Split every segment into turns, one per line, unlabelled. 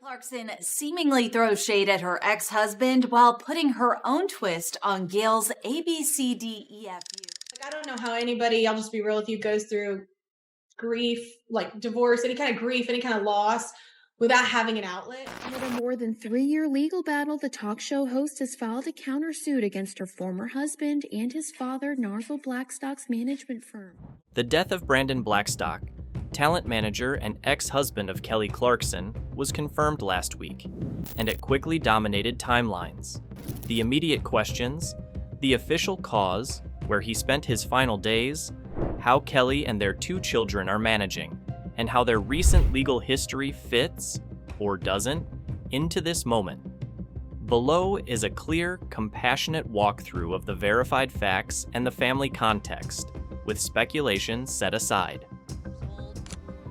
Clarkson seemingly throws shade at her ex-husband while putting her own twist on Gail's ABCDEFU.
I don't know how anybody, I'll just be real with you, goes through grief, like divorce, any kind of grief, any kind of loss without having an outlet.
With a more than 3-year legal battle, the talk show host has filed a countersuit against her former husband and his father, Narvel Blackstock's management firm.
The death of Brandon Blackstock, talent manager and ex-husband of Kelly Clarkson, was confirmed last week, and it quickly dominated timelines. The immediate questions, the official cause, where he spent his final days, how Kelly and their 2 children are managing, and how their recent legal history fits, or doesn't, into this moment. Below is a clear, compassionate walkthrough of the verified facts and the family context, with speculation set aside.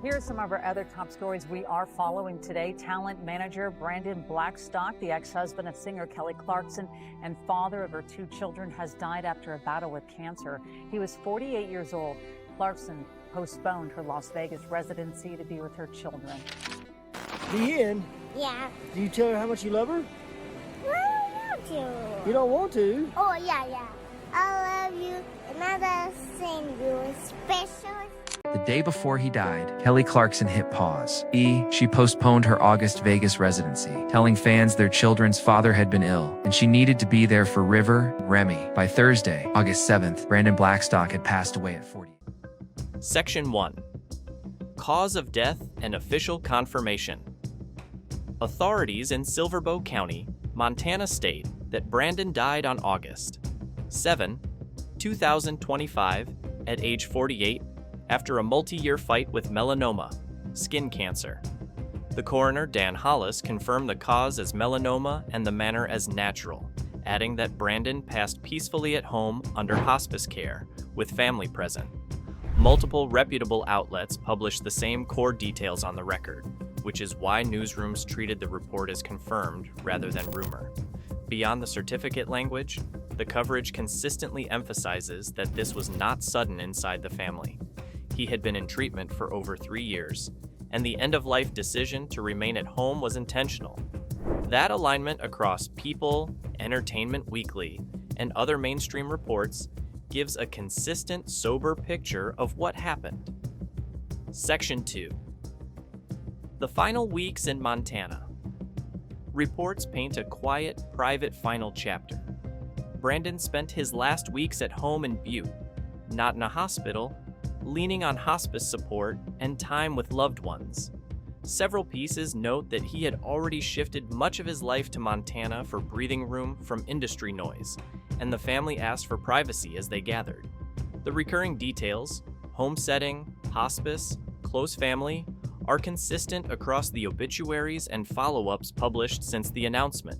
Here are some of our other top stories we are following today. Talent manager Brandon Blackstock, the ex-husband of singer Kelly Clarkson and father of her 2 children, has died after a battle with cancer. He was 48 years old. Clarkson postponed her Las Vegas residency to be with her children.
Deanne?
Yeah.
Do you tell her how much you love her?
I don't want to.
You don't want to?
Oh, yeah. I love you, and I send you a special.
The day before he died, Kelly Clarkson hit pause. She postponed her August Vegas residency, telling fans their children's father had been ill, and she needed to be there for River and Remy. By Thursday, August 7th, Brandon Blackstock had passed away at 40.
Section 1. Cause of death and official confirmation. Authorities in Silverbow County, Montana state that Brandon died on August 7, 2025, at age 48, after a multi-year fight with melanoma, skin cancer. The coroner, Dan Hollis, confirmed the cause as melanoma and the manner as natural, adding that Brandon passed peacefully at home under hospice care, with family present. Multiple reputable outlets published the same core details on the record, which is why newsrooms treated the report as confirmed rather than rumor. Beyond the certificate language, the coverage consistently emphasizes that this was not sudden inside the family. He had been in treatment for over 3 years, and the end-of-life decision to remain at home was intentional. That alignment across People, Entertainment Weekly, and other mainstream reports gives a consistent, sober picture of what happened. Section 2. The final weeks in Montana. Reports paint a quiet, private final chapter. Brandon spent his last weeks at home in Butte, not in a hospital, leaning on hospice support and time with loved ones. Several pieces note that he had already shifted much of his life to Montana for breathing room from industry noise, and the family asked for privacy as they gathered. The recurring details, home setting, hospice, close family, are consistent across the obituaries and follow-ups published since the announcement.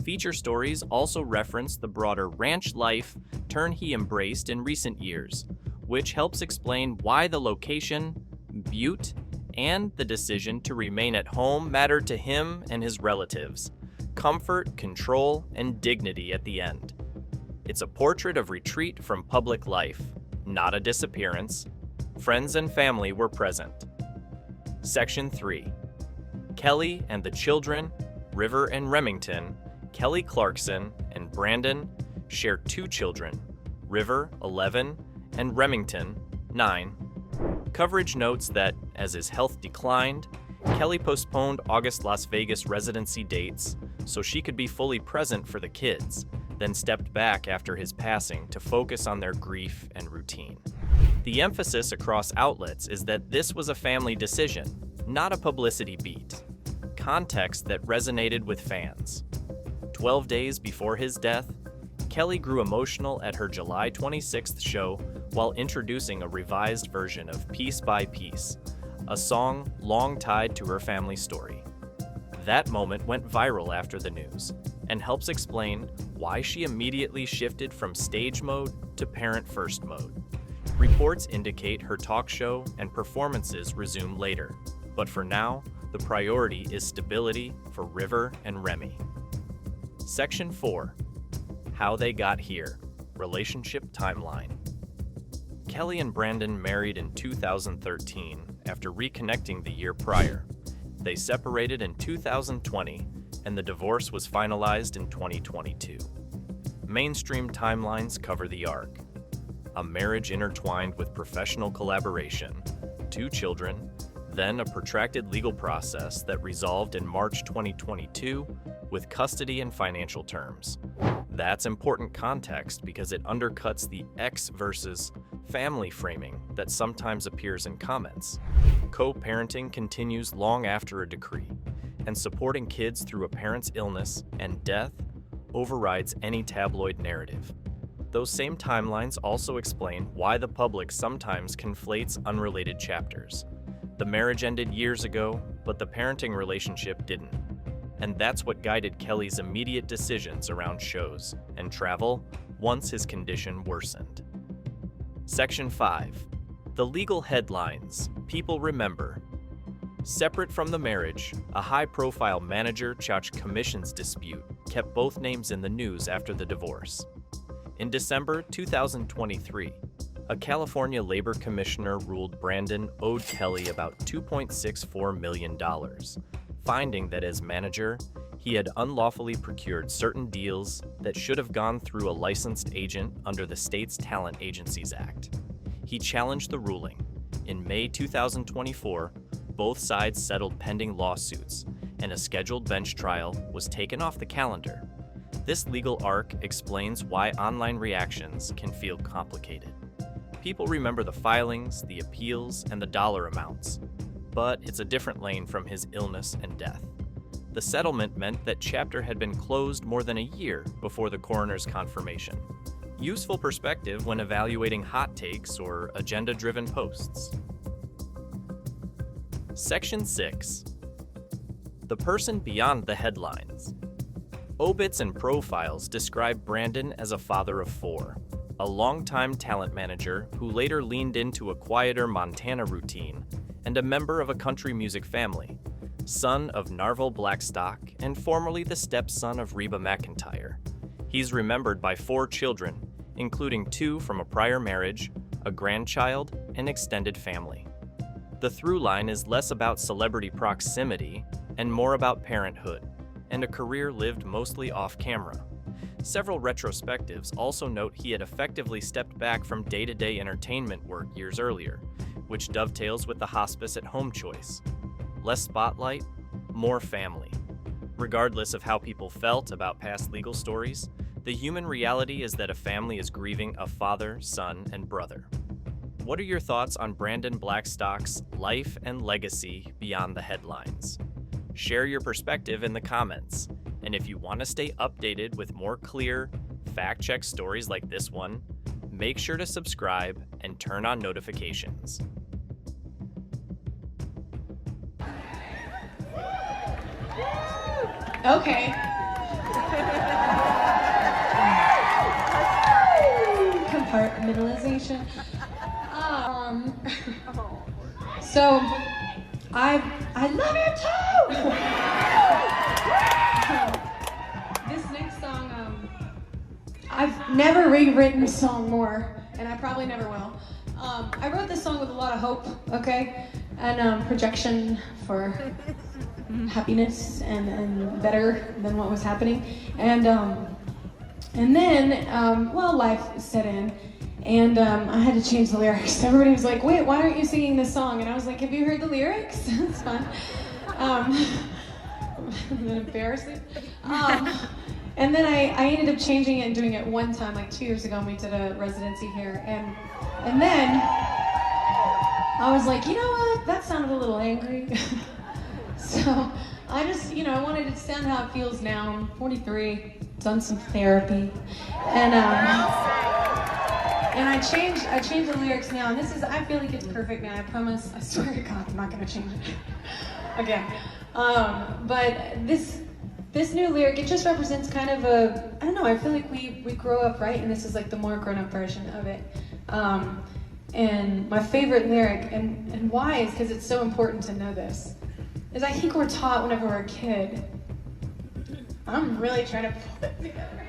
Feature stories also reference the broader ranch life turn he embraced in recent years, which helps explain why the location, Butte, and the decision to remain at home mattered to him and his relatives. Comfort, control, and dignity at the end. It's a portrait of retreat from public life, not a disappearance. Friends and family were present. Section 3. Kelly and the children, River and Remington, Kelly Clarkson and Brandon, share 2 children, River, 11, and Remington, 9. Coverage notes that, as his health declined, Kelly postponed August Las Vegas residency dates so she could be fully present for the kids, then stepped back after his passing to focus on their grief and routine. The emphasis across outlets is that this was a family decision, not a publicity beat. Context that resonated with fans. 12 days before his death, Kelly grew emotional at her July 26th show while introducing a revised version of Piece by Piece, a song long tied to her family story. That moment went viral after the news and helps explain why she immediately shifted from stage mode to parent first mode. Reports indicate her talk show and performances resume later, but for now, the priority is stability for River and Remy. Section 4. How they got here. Relationship timeline. Kelly and Brandon married in 2013 after reconnecting the year prior. They separated in 2020, and the divorce was finalized in 2022. Mainstream timelines cover the arc: a marriage intertwined with professional collaboration, 2 children, then a protracted legal process that resolved in March 2022 with custody and financial terms. That's important context because it undercuts the ex versus family framing that sometimes appears in comments. Co-parenting continues long after a decree, and supporting kids through a parent's illness and death overrides any tabloid narrative. Those same timelines also explain why the public sometimes conflates unrelated chapters. The marriage ended years ago, but the parenting relationship didn't. And that's what guided Kelly's immediate decisions around shows and travel once his condition worsened. Section 5. The legal headlines people remember. Separate from the marriage, a high-profile manager-child commissions dispute kept both names in the news after the divorce. In December 2023, a California labor commissioner ruled Brandon owed Kelly about $2.64 million, finding that as manager, he had unlawfully procured certain deals that should have gone through a licensed agent under the state's Talent Agencies Act. He challenged the ruling. In May 2024, both sides settled pending lawsuits, and a scheduled bench trial was taken off the calendar. This legal arc explains why online reactions can feel complicated. People remember the filings, the appeals, and the dollar amounts, but it's a different lane from his illness and death. The settlement meant that chapter had been closed more than a year before the coroner's confirmation. Useful perspective when evaluating hot takes or agenda-driven posts. Section 6. The person beyond the headlines. Obits and profiles describe Brandon as a father of 4, a longtime talent manager who later leaned into a quieter Montana routine, and a member of a country music family, son of Narvel Blackstock and formerly the stepson of Reba McEntire. He's remembered by 4 children, including 2 from a prior marriage, a grandchild, and extended family. The through line is less about celebrity proximity and more about parenthood, and a career lived mostly off camera. Several retrospectives also note he had effectively stepped back from day-to-day entertainment work years earlier, which dovetails with the hospice at home choice. Less spotlight, more family. Regardless of how people felt about past legal stories, the human reality is that a family is grieving a father, son, and brother. What are your thoughts on Brandon Blackstock's life and legacy beyond the headlines? Share your perspective in the comments, and if you want to stay updated with more clear, fact-check stories like this one, make sure to subscribe and turn on notifications.
Okay. Compartmentalization. So I love you too. This next song, I've never rewritten a song more, and I probably never will. I wrote this song with a lot of hope, okay, and projection for happiness and better than what was happening, and then life set in, and I had to change the lyrics. Everybody was like, "Wait, why aren't you singing this song?" And I was like, "Have you heard the lyrics?" It's fun. Embarrassing. And then I ended up changing it and doing it one time, like 2 years ago, when we did a residency here, and then I was like, you know what? That sounded a little angry. So I just, I wanted it to sound how it feels now. I'm 43, done some therapy, and I changed the lyrics now. And I feel like it's perfect now. I promise. I swear to God, I'm not gonna change it again. But this new lyric, it just represents kind of I don't know. I feel like we grow up, right? And this is like the more grown-up version of it. And my favorite lyric, and why is because it's so important to know this, is I think we're taught whenever we're a kid. I'm really trying to pull it together.